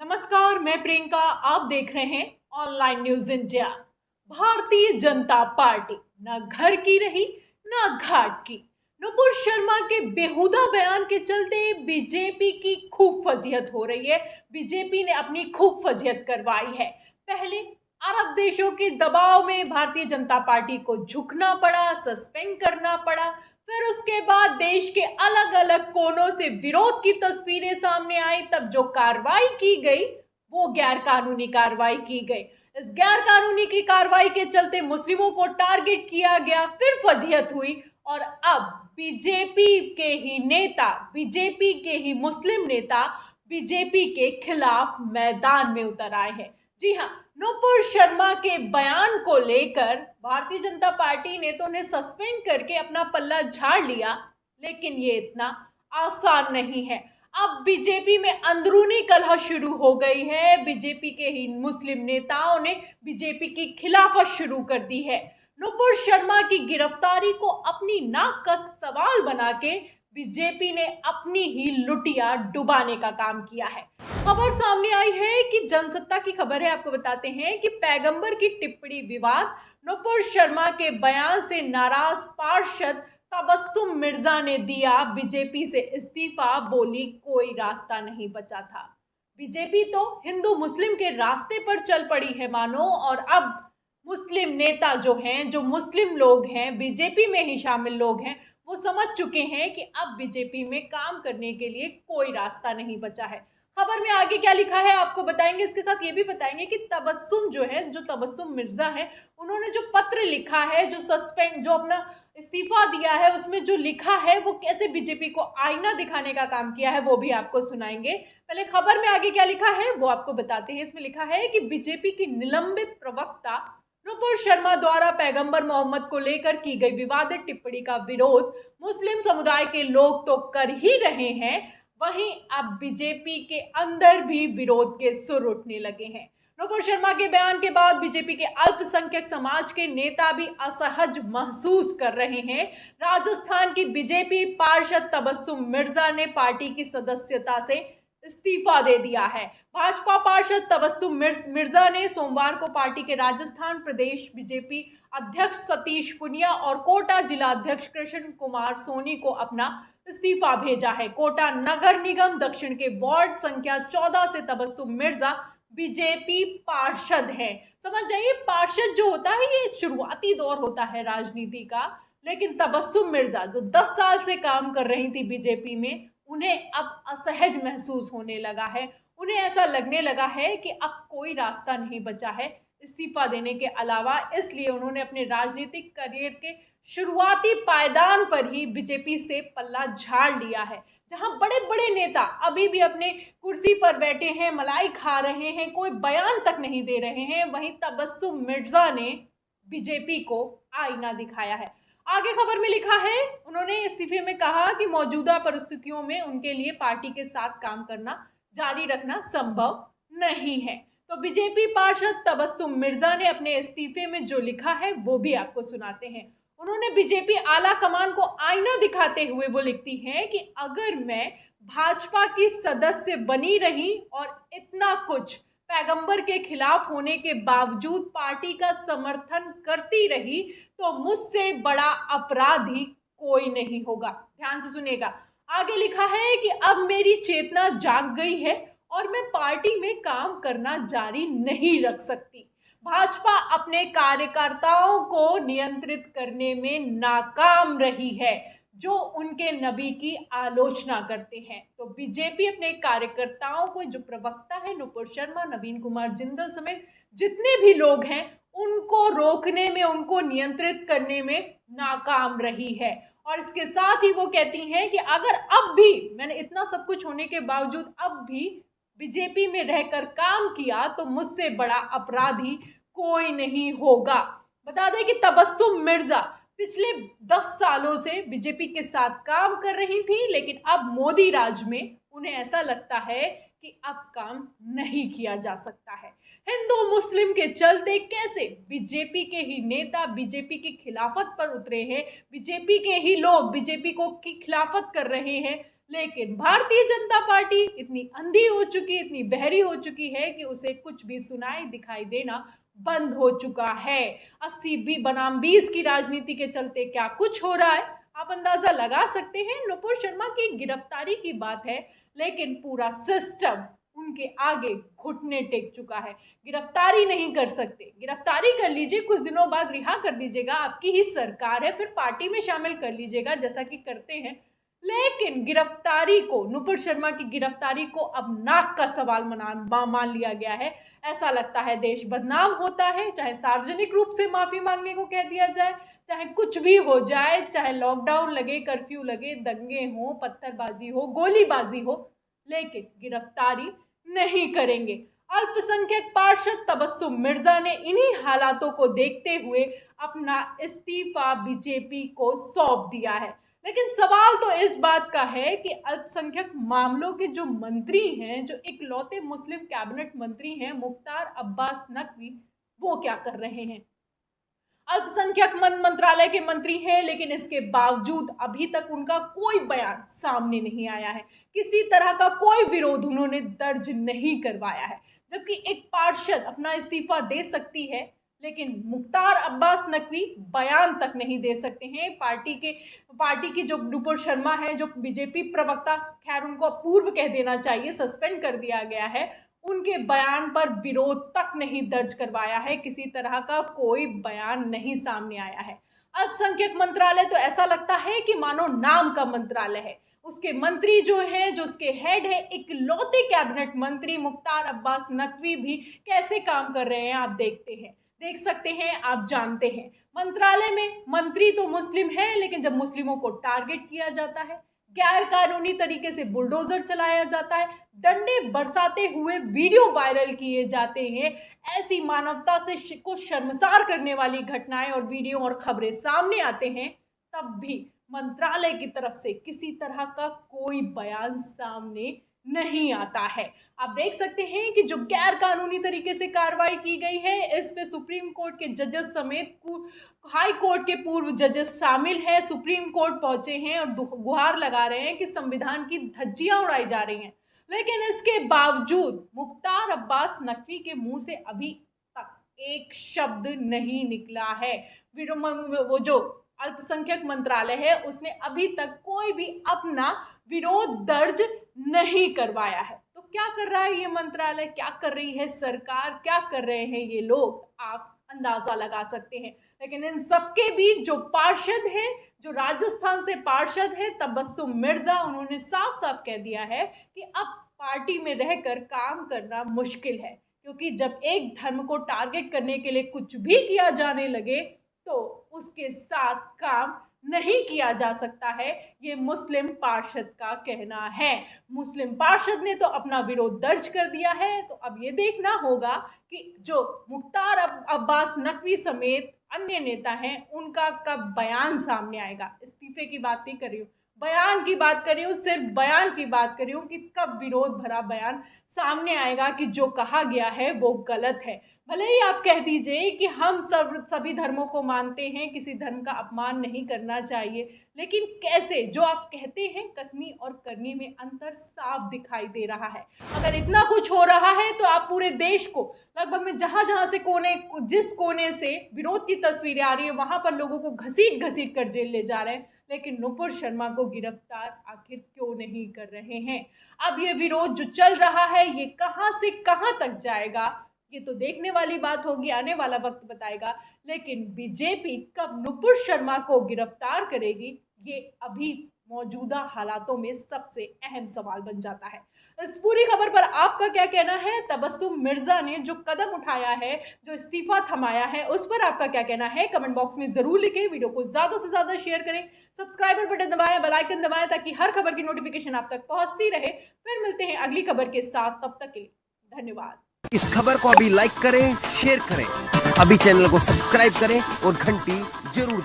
नमस्कार, मैं प्रियंका। आप देख रहे हैं online news India. Bharatiya Janata party न घर की रही न घाट की। नुपुर शर्मा के बेहुदा बयान के चलते बीजेपी की खूब फजीहत हो रही है। बीजेपी ने अपनी खूब फजीहत करवाई है। पहले अरब देशों के दबाव में भारतीय जनता पार्टी को झुकना पड़ा, सस्पेंड करना पड़ा। फिर उसके बाद देश के अलग अलग कोनों से विरोध की तस्वीरें सामने आई। तब जो कार्रवाई की गई वो गैर कानूनी कार्रवाई की गई। इस गैर कानूनी की कार्रवाई के चलते मुस्लिमों को टारगेट किया गया। फिर फजीहत हुई और अब बीजेपी के ही नेता, बीजेपी के ही मुस्लिम नेता बीजेपी के खिलाफ मैदान में उतर आए हैं। जी हाँ, नुपुर शर्मा के बयान को लेकर भारतीय जनता पार्टी ने तो उन्हें सस्पेंड करके अपना पल्ला झाड़ लिया, लेकिन ये इतना आसान नहीं है। अब बीजेपी में अंदरूनी कलह शुरू हो गई है। बीजेपी के ही मुस्लिम नेताओं ने बीजेपी की खिलाफत शुरू कर दी है। नुपुर शर्मा की गिरफ्तारी को अपनी नाक का सवाल बना के बीजेपी ने अपनी ही लुटिया डुबाने का काम किया है। खबर सामने आई है कि जनसत्ता की खबर है, आपको बताते हैं कि पैगंबर की टिप्पणी विवाद। नुपुर शर्मा के बयान से नाराज पार्षद तबस्सुम मिर्जा ने दिया बीजेपी से इस्तीफा। बोली कोई रास्ता नहीं बचा था। बीजेपी तो हिंदू मुस्लिम के रास्ते पर चल पड़ी है मानो। और अब मुस्लिम नेता जो हैं, जो मुस्लिम लोग हैं, बीजेपी में ही शामिल लोग हैं, वो समझ चुके हैं कि अब बीजेपी में काम करने के लिए कोई रास्ता नहीं बचा है। खबर में आगे क्या लिखा है आपको बताएंगे। इसके साथ ये भी बताएंगे कि तबस्सुम जो है, जो तबस्सुम मिर्जा है, उन्होंने जो पत्र लिखा है, जो सस्पेंड, जो अपना इस्तीफा दिया है, उसमें जो लिखा है वो कैसे बीजेपी को आईना दिखाने का काम किया है, वो भी आपको सुनाएंगे। पहले खबर में आगे क्या लिखा है वो आपको बताते हैं। इसमें लिखा है कि बीजेपी की निलंबित प्रवक्ता नुपुर शर्मा द्वारा पैगंबर मोहम्मद को लेकर की गई विवादित टिप्पणी का विरोध मुस्लिम समुदाय के लोग तो कर ही रहे हैं, वहीं अब बीजेपी के अंदर भी विरोध के सुर उठने लगे हैं। नुपुर शर्मा के बयान के बाद बीजेपी के अल्पसंख्यक समाज के नेता भी असहज महसूस कर रहे हैं। राजस्थान की बीजेपी पार्षद तबस्सुम मिर्जा ने पार्टी की सदस्यता से इस्तीफा दे दिया है। भाजपा पार्षद तबस्सुम मिर्जा ने सोमवार को पार्टी के राजस्थान प्रदेश बीजेपी अध्यक्ष सतीश पुनिया और कोटा जिला अध्यक्ष कृष्ण कुमार सोनी को अपना इस्तीफा भेजा है। कोटा नगर निगम दक्षिण के वार्ड संख्या 14 से तबस्सुम मिर्जा बीजेपी पार्षद है। समझ जाइए, पार्षद जो होता है ये शुरुआती दौर होता है राजनीति का, लेकिन तबस्सुम मिर्जा जो 10 साल से काम कर रही थी बीजेपी में, उन्हें अब असहज महसूस होने लगा है। उन्हें ऐसा लगने लगा है कि अब कोई रास्ता नहीं बचा है इस्तीफा देने के अलावा। इसलिए उन्होंने अपने राजनीतिक करियर के शुरुआती पायदान पर ही बीजेपी से पल्ला झाड़ लिया है। जहां बड़े बड़े नेता अभी भी अपने कुर्सी पर बैठे हैं, मलाई खा रहे हैं, कोई बयान तक नहीं दे रहे हैं, वहीं तबस्सुम मिर्जा ने बीजेपी को आईना दिखाया है। आगे खबर में लिखा है, उन्होंने इस्तीफे में कहा कि मौजूदा परिस्थितियों में उनके लिए पार्टी के साथ काम करना जारी रखना संभव नहीं है। तो बीजेपी पार्षद तबस्सुम मिर्जा ने अपने इस्तीफे में जो लिखा है वो भी आपको सुनाते हैं। उन्होंने बीजेपी आला कमान को आईना दिखाते हुए वो लिखती हैं कि अगर मैं भाजपा की सदस्य बनी रही और इतना कुछ पैगंबर के खिलाफ होने के बावजूद पार्टी का समर्थन करती रही तो मुझसे बड़ा अपराधी कोई नहीं होगा। ध्यान से सुनिएगा, आगे लिखा है कि अब मेरी चेतना जाग गई है और मैं पार्टी में काम करना जारी नहीं रख सकती। भाजपा अपने कार्यकर्ताओं को नियंत्रित करने में नाकाम रही है, जो उनके नबी की आलोचना करते हैं। तो बीजेपी अपने कार्यकर्ताओं को, जो प्रवक्ता है नुपुर शर्मा, नवीन कुमार जिंदल समेत जितने भी लोग हैं, उनको रोकने में, उनको नियंत्रित करने में नाकाम रही है। और इसके साथ ही वो कहती हैं कि अगर अब भी मैंने इतना सब कुछ होने के बावजूद अब भी बीजेपी में रहकर काम किया तो मुझसे बड़ा अपराधी कोई नहीं होगा। बता दें कि तबस्सुम मिर्जा पिछले 10 सालों से बीजेपी के साथ काम कर रही थी, लेकिन अब मोदी राज में उन्हें ऐसा लगता है कि अब काम नहीं किया जा सकता है। हिंदू मुस्लिम के चलते कैसे बीजेपी के ही नेता बीजेपी की खिलाफत पर उतरे हैं, बीजेपी के ही लोग बीजेपी को की खिलाफत कर रहे हैं, लेकिन भारतीय जनता पार्टी इतनी अंधी हो चुकी, इतनी बहरी हो चुकी है कि उसे कुछ भी सुनाई दिखाई देना बंद हो चुका है। 80 बनाम 20 की राजनीति के चलते क्या कुछ हो रहा है आप अंदाजा लगा सकते हैं। नुपुर शर्मा की गिरफ्तारी की बात है, लेकिन पूरा सिस्टम उनके आगे घुटने टेक चुका है। गिरफ्तारी नहीं कर सकते, गिरफ्तारी कर लीजिए, कुछ दिनों बाद रिहा कर दीजिएगा, आपकी ही सरकार है, फिर पार्टी में शामिल कर लीजिएगा जैसा कि करते हैं। लेकिन गिरफ्तारी को, नुपुर शर्मा की गिरफ्तारी को अब नाक का सवाल मान लिया गया है। ऐसा लगता है देश बदनाम होता है, चाहे सार्वजनिक रूप से माफी मांगने को कह दिया जाए, चाहे कुछ भी हो जाए, चाहे लॉकडाउन लगे, कर्फ्यू लगे, दंगे हो, पत्थरबाजी हो, गोलीबाजी हो, लेकिन गिरफ्तारी नहीं करेंगे। अल्पसंख्यक पार्षद तबस्सुम मिर्जा ने इन्हीं हालातों को देखते हुए अपना इस्तीफा बीजेपी को सौंप दिया है। लेकिन सवाल तो इस बात का है कि अल्पसंख्यक मामलों के जो मंत्री हैं, जो इकलौते मुस्लिम कैबिनेट मंत्री हैं, मुख्तार अब्बास नकवी, वो क्या कर रहे हैं। अल्पसंख्यक मंत्रालय के मंत्री हैं, लेकिन इसके बावजूद अभी तक उनका कोई बयान सामने नहीं आया है, किसी तरह का कोई विरोध उन्होंने दर्ज नहीं करवाया है। जबकि एक पार्षद अपना इस्तीफा दे सकती है, लेकिन मुख्तार अब्बास नकवी बयान तक नहीं दे सकते हैं। पार्टी की जो नुपुर शर्मा है, जो बीजेपी प्रवक्ता, खैर उनको पूर्व कह देना चाहिए, सस्पेंड कर दिया गया है, उनके बयान पर विरोध तक नहीं दर्ज करवाया है, किसी तरह का कोई बयान नहीं सामने आया है। अल्पसंख्यक मंत्रालय तो ऐसा लगता है कि मानो नाम का मंत्रालय है। उसके मंत्री जो है, जो उसके हेड है, इकलौते कैबिनेट मंत्री मुख्तार अब्बास नकवी भी कैसे काम कर रहे हैं आप देख सकते हैं, आप जानते हैं। मंत्रालय में मंत्री तो मुस्लिम है, लेकिन जब मुस्लिमों को टारगेट किया जाता है, गैर कानूनी तरीके से बुलडोजर चलाया जाता है, डंडे बरसाते हुए वीडियो वायरल किए जाते हैं, ऐसी मानवता से को शर्मसार करने वाली घटनाएं और वीडियो और खबरें सामने आते हैं, तब भी मंत्रालय की तरफ से किसी तरह का कोई बयान सामने नहीं आता है। आप देख सकते हैं कि जो गैर कानूनी तरीके से कार्रवाई की गई है, इस पे सुप्रीम कोर्ट के जजेस समेत हाई कोर्ट के पूर्व जजेस शामिल हैं, सुप्रीम कोर्ट पहुंचे हैं और गुहार लगा रहे हैं कि संविधान की धज्जियां उड़ाई जा रही हैं। लेकिन इसके बावजूद मुख्तार अब्बास नकवी के मुंह से अभी तक एक शब्द नहीं निकला है। वो जो अल्पसंख्यक मंत्रालय है, उसने अभी तक कोई भी अपना विरोध दर्ज नहीं करवाया है। तो क्या कर रहा है ये मंत्रालय, क्या कर रही है सरकार, क्या कर रहे हैं ये लोग, आप अंदाजा लगा सकते हैं। लेकिन इन सबके बीच जो पार्षद हैं, जो राजस्थान से पार्षद है तबस्सुम मिर्जा, उन्होंने साफ साफ कह दिया है कि अब पार्टी में रहकर काम करना मुश्किल है, क्योंकि जब एक धर्म को टारगेट करने के लिए कुछ भी किया जाने लगे तो उसके साथ काम नहीं किया जा सकता है, ये मुस्लिम पार्षद का कहना है। मुस्लिम पार्षद ने तो अपना विरोध दर्ज कर दिया है, तो अब ये देखना होगा कि जो मुख्तार अब्बास नकवी समेत अन्य नेता हैं, उनका कब बयान सामने आएगा। इस्तीफे की बात नहीं कर रही हूँ, बयान की बात कर रही हूँ, सिर्फ बयान की बात कर रही हूँ कि कब विरोध भरा बयान सामने आएगा कि जो कहा गया है वो गलत है। भले ही आप कह दीजिए कि हम सभी धर्मों को मानते हैं, किसी धर्म का अपमान नहीं करना चाहिए, लेकिन कैसे, जो आप कहते हैं कथनी और करनी में अंतर साफ दिखाई दे रहा है। अगर इतना कुछ हो रहा है तो आप पूरे देश को लगभग में जहां से जिस कोने से विरोध की तस्वीरें आ रही है, वहां पर लोगों को घसीट कर जेल ले जा रहे हैं, लेकिन नुपुर शर्मा को गिरफ्तार आखिर क्यों नहीं कर रहे हैं। अब ये विरोध जो चल रहा है, ये कहां से कहां तक जाएगा, ये तो देखने वाली बात होगी, आने वाला वक्त बताएगा। लेकिन बीजेपी कब नुपुर शर्मा को गिरफ्तार करेगी, ये अभी मौजूदा हालातों में सबसे अहम सवाल बन जाता है। इस पूरी खबर पर आपका क्या कहना है। तबस्सुम मिर्जा ने जो कदम उठाया है, जो इस्तीफा थमाया है, उस पर आपका क्या कहना है, कमेंट बॉक्स में जरूर लिखें। वीडियो को ज्यादा से ज्यादा शेयर करें, सब्सक्राइबर बटन दबाएं, बेल आइकन दबाएं, ताकि हर खबर की नोटिफिकेशन आप तक पहुंचती रहे। फिर मिलते हैं अगली खबर के साथ, तब तक के लिए धन्यवाद। इस खबर को अभी लाइक करें, शेयर करें, अभी चैनल को सब्सक्राइब करें और घंटी जरूर